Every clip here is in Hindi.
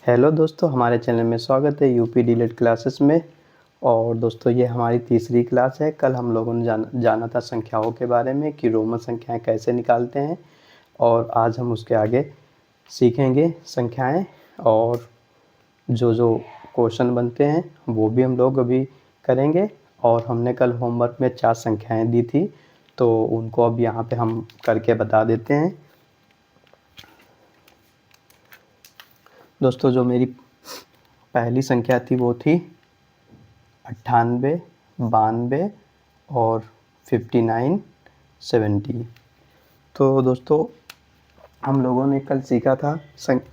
हेलो दोस्तों, हमारे चैनल में स्वागत है यूपी डीलेट क्लासेस में। और दोस्तों ये हमारी तीसरी क्लास है। कल हम लोगों ने जाना था संख्याओं के बारे में कि रोमन संख्याएं कैसे निकालते हैं, और आज हम उसके आगे सीखेंगे संख्याएं, और जो क्वेश्चन बनते हैं वो भी हम लोग अभी करेंगे। और हमने कल होमवर्क में 4 संख्याएँ दी थी, तो उनको अब यहाँ पे हम करके बता देते हैं। दोस्तों जो मेरी पहली संख्या थी वो थी 98, 92 और 59, 70। तो दोस्तों हम लोगों ने कल सीखा था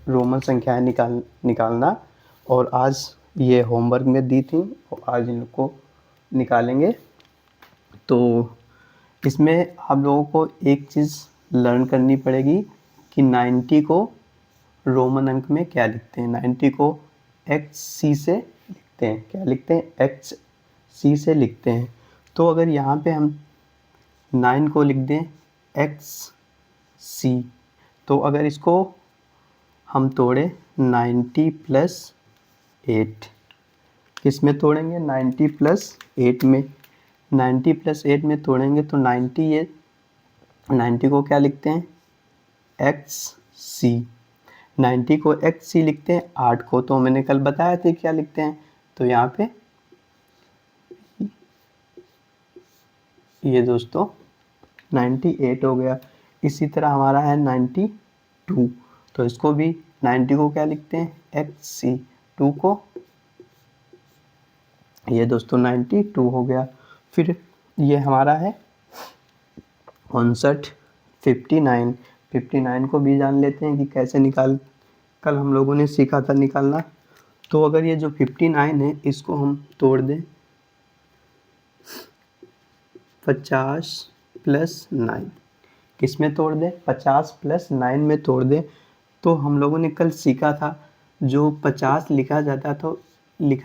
रोमन संख्याएं निकालना, और आज ये होमवर्क में दी थी और आज इनको निकालेंगे। तो इसमें आप लोगों को एक चीज़ लर्न करनी पड़ेगी कि 90 को रोमन अंक में क्या लिखते हैं। 90 को XC से लिखते हैं। क्या लिखते हैं? XC से लिखते हैं। तो अगर यहाँ पे हम 9 को लिख दें XC, तो अगर इसको हम तोड़े 90 + 8, किस में तोड़ेंगे? 90 + 8 में। 90 + 8 में तोड़ेंगे तो 90 को क्या लिखते हैं? XC। 90 को XC लिखते हैं। 8 को तो मैंने कल बताया था क्या लिखते हैं, तो यहाँ पे ये दोस्तों 98 हो गया। इसी तरह हमारा है 92, तो इसको भी 90 को क्या लिखते हैं? XC। 2 को ये दोस्तों 92 हो गया। फिर ये हमारा है 59, 59। 59 को भी जान लेते हैं कि कैसे कल हम लोगों ने सीखा था निकालना। तो अगर ये जो 59 है इसको हम तोड़ दें 50 + 9, किस में तोड़ दें? 50 + 9 में तोड़ दें। तो हम लोगों ने कल सीखा था जो 50 लिखा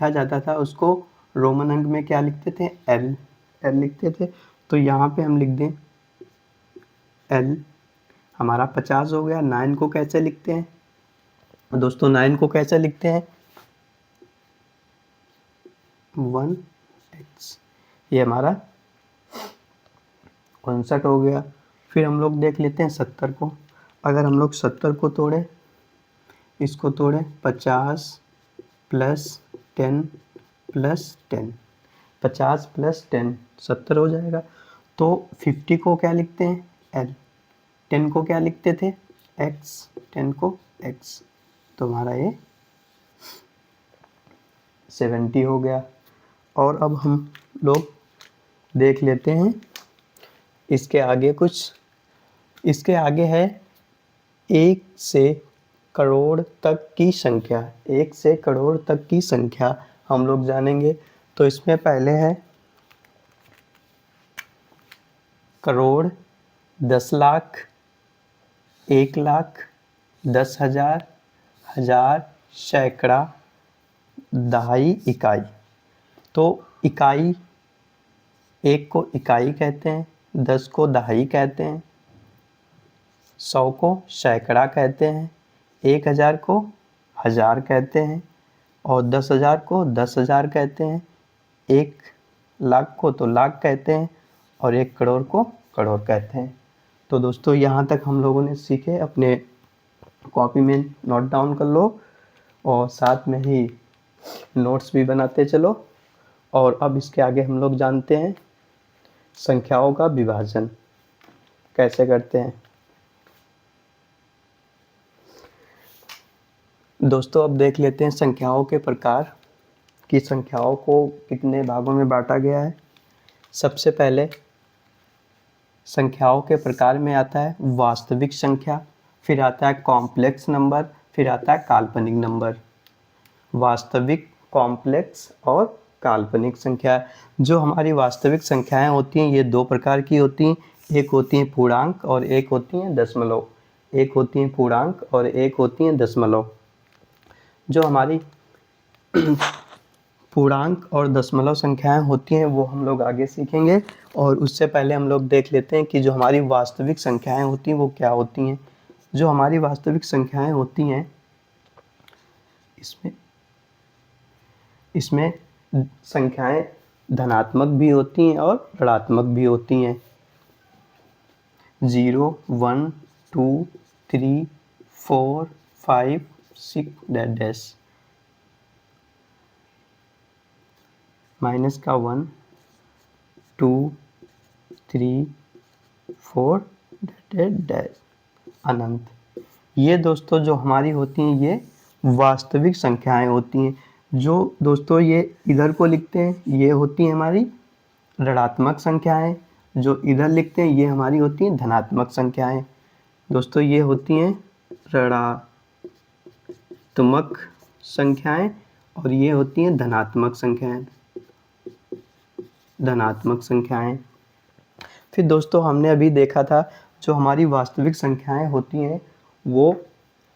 जाता था उसको रोमन अंक में क्या लिखते थे? L लिखते थे। तो यहाँ पे हम लिख दें L। हमारा 50 हो गया। 9 को कैसे लिखते हैं दोस्तों? 9 को कैसे लिखते हैं? 1x। ये हमारा 59 हो गया। फिर हम लोग देख लेते हैं 70 को। अगर हम लोग 70 को तोड़े, इसको तोड़े 50 + 10 + 10, 50 + 10 70 हो जाएगा। तो 50 को क्या लिखते हैं? L। 10 को क्या लिखते थे? X। 10 को X। तो हमारा ये 70 हो गया। और अब हम लोग देख लेते हैं इसके आगे कुछ। इसके आगे है 1 से करोड़ तक की संख्या। 1 से करोड़ तक की संख्या हम लोग जानेंगे। तो इसमें पहले है करोड़, 10 लाख, 1 लाख, 10,000, हज़ार, सैकड़ा, दहाई, इकाई। तो इकाई, 1 को इकाई कहते हैं, 10 को दहाई कहते हैं, 100 को सैकड़ा कहते हैं, 1,000 को हज़ार कहते हैं, और 10,000 को 10,000 कहते हैं, 1 लाख को तो लाख कहते हैं, और 1 करोड़ को करोड़ कहते हैं। तो दोस्तों यहाँ तक हम लोगों ने सीखे। अपने कॉपी में नोट डाउन कर लो और साथ में ही नोट्स भी बनाते चलो। और अब इसके आगे हम लोग जानते हैं संख्याओं का विभाजन कैसे करते हैं। दोस्तों अब देख लेते हैं संख्याओं के प्रकार कि संख्याओं को कितने भागों में बांटा गया है। सबसे पहले संख्याओं के प्रकार में आता है वास्तविक संख्या, फिर आता है कॉम्प्लेक्स नंबर, फिर आता है काल्पनिक नंबर। वास्तविक, कॉम्प्लेक्स और काल्पनिक संख्या। जो हमारी वास्तविक संख्याएं होती हैं ये 2 प्रकार की होती हैं। एक होती हैं पूर्णांक और एक होती हैं दशमलव। एक होती हैं पूर्णांक और एक होती हैं दशमलव। जो हमारी पूर्णांक और दशमलव संख्याएं होती हैं वो हम लोग आगे सीखेंगे। और उससे पहले हम लोग देख लेते हैं कि जो हमारी वास्तविक संख्याएं होती हैं वो क्या होती हैं। जो हमारी वास्तविक संख्याएं होती हैं इसमें इसमें संख्याएं धनात्मक भी होती हैं और ऋणात्मक भी होती हैं। 0 1 2 3 4 5 6 डैश माइनस का 1 2 3 4 डैश अनंत। ये दोस्तों जो हमारी होती हैं ये वास्तविक संख्याएं होती हैं। जो दोस्तों ये इधर को लिखते हैं ये होती हैं हमारी ऋणात्मक संख्याएं, जो इधर लिखते हैं ये हमारी होती हैं धनात्मक संख्याएं। दोस्तों ये होती हैं ऋणात्मक संख्याएं और ये होती हैं धनात्मक संख्याएं। फिर दोस्तों हमने अभी देखा था जो हमारी वास्तविक संख्याएं होती हैं वो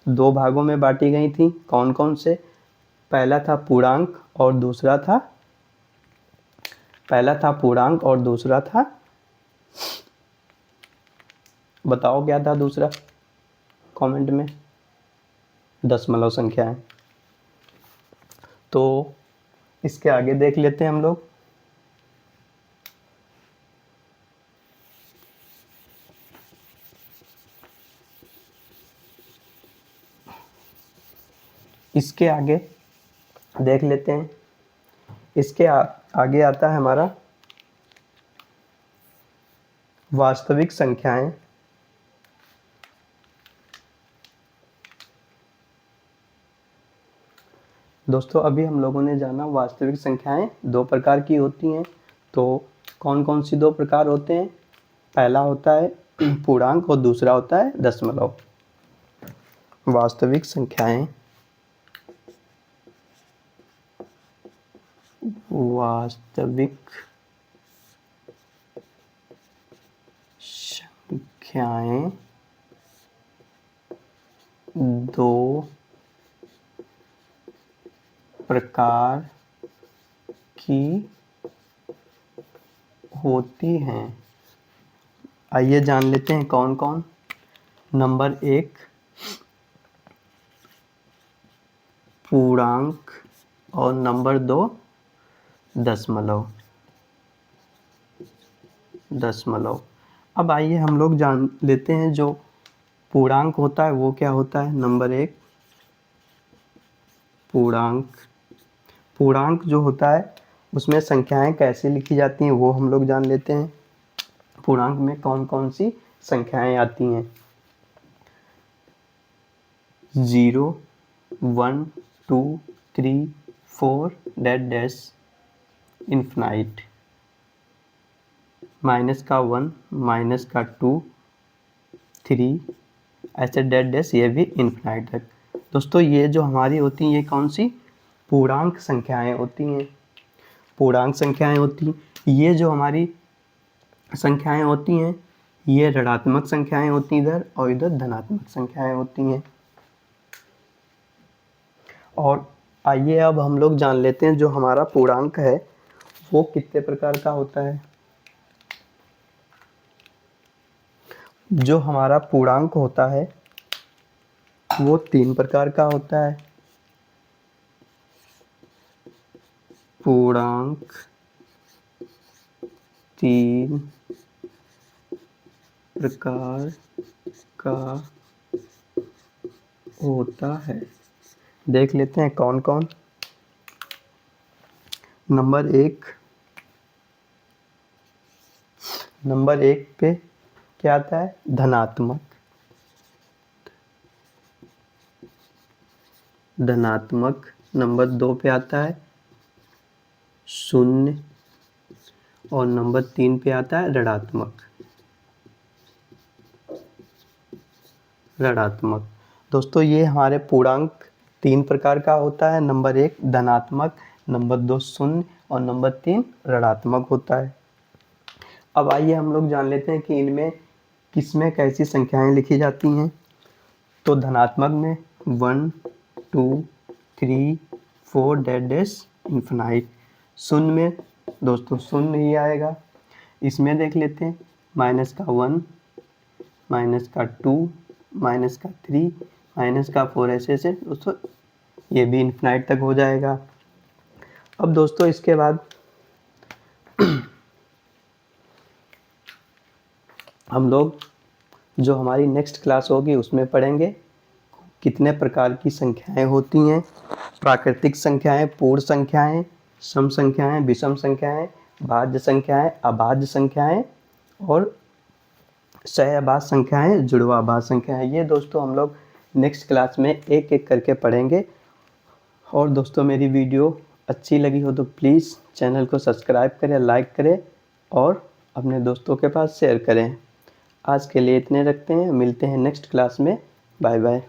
2 भागों में बांटी गई थी। कौन कौन से? पहला था पूर्णांक और दूसरा था बताओ क्या था दूसरा कमेंट में? दशमलव संख्याएं। तो इसके आगे देख लेते हैं हम लोग। इसके आगे देख लेते हैं। इसके आगे आता है हमारा वास्तविक संख्याएं। दोस्तों अभी हम लोगों ने जाना वास्तविक संख्याएं 2 प्रकार की होती हैं। तो कौन कौन सी 2 प्रकार होते हैं? पहला होता है पूर्णांक और दूसरा होता है दशमलव। वास्तविक संख्याएं दो प्रकार की होती हैं। आइए जान लेते हैं कौन कौन। नंबर 1 पूर्णांक और नंबर 2 दशमलव। अब आइए हम लोग जान लेते हैं जो पूर्णांक होता है वो क्या होता है। नंबर 1 पूर्णांक जो होता है उसमें संख्याएं कैसे लिखी जाती हैं वो हम लोग जान लेते हैं। पूर्णांक में कौन कौन सी संख्याएं आती हैं? 0 1 2 3 4 डैश इनफिनाइट। माइनस का 1 माइनस का 2 3 ऐसे डैश ये भी इनफिनाइट तक। दोस्तों ये जो हमारी होती हैं ये कौन सी पूर्णांक संख्याएं होती हैं। ये जो हमारी संख्याएं होती हैं ये ऋणात्मक संख्याएं होती हैं इधर, और इधर धनात्मक संख्याएं होती हैं। और आइए अब हम लोग जान लेते हैं जो हमारा पूर्णांक है वो कितने प्रकार का होता है। जो हमारा पूर्णांक होता है वो 3 प्रकार का होता है। पूर्णांक 3 प्रकार का होता है। देख लेते हैं कौन कौन। नंबर 1 पे क्या आता है? धनात्मक। नंबर 2 पे आता है 0 और नंबर 3 पे आता है ऋणात्मक। दोस्तों ये हमारे पूर्णांक 3 प्रकार का होता है। नंबर 1 धनात्मक, नंबर 2 0 और नंबर 3 ऋणात्मक होता है। अब आइए हम लोग जान लेते हैं कि इनमें किसमें कैसी संख्याएं लिखी जाती हैं। तो धनात्मक में 1 2 3 4 डैश इनफिनाइट। शून्य में दोस्तों शून्य ही आएगा। इसमें देख लेते हैं माइनस का 1 माइनस का 2 माइनस का 3 माइनस का 4 ऐसे दोस्तों ये भी इन्फिनाइट तक हो जाएगा। अब दोस्तों इसके बाद हम लोग जो हमारी नेक्स्ट क्लास होगी उसमें पढ़ेंगे कितने प्रकार की संख्याएं होती हैं, प्राकृतिक संख्याएं, पूर्ण संख्याएं, सम संख्याएं, विषम संख्याएं, भाज्य संख्याएं, अभाज्य संख्याएं और सहअभाज्य संख्याएं, जुड़वा भाज्य संख्याएं। ये दोस्तों हम लोग नेक्स्ट क्लास में एक एक करके पढ़ेंगे। और दोस्तों मेरी वीडियो अच्छी लगी हो तो प्लीज़ चैनल को सब्सक्राइब करें, लाइक करें और अपने दोस्तों के पास शेयर करें। आज के लिए इतने रखते हैं, मिलते हैं नेक्स्ट क्लास में। Bye bye.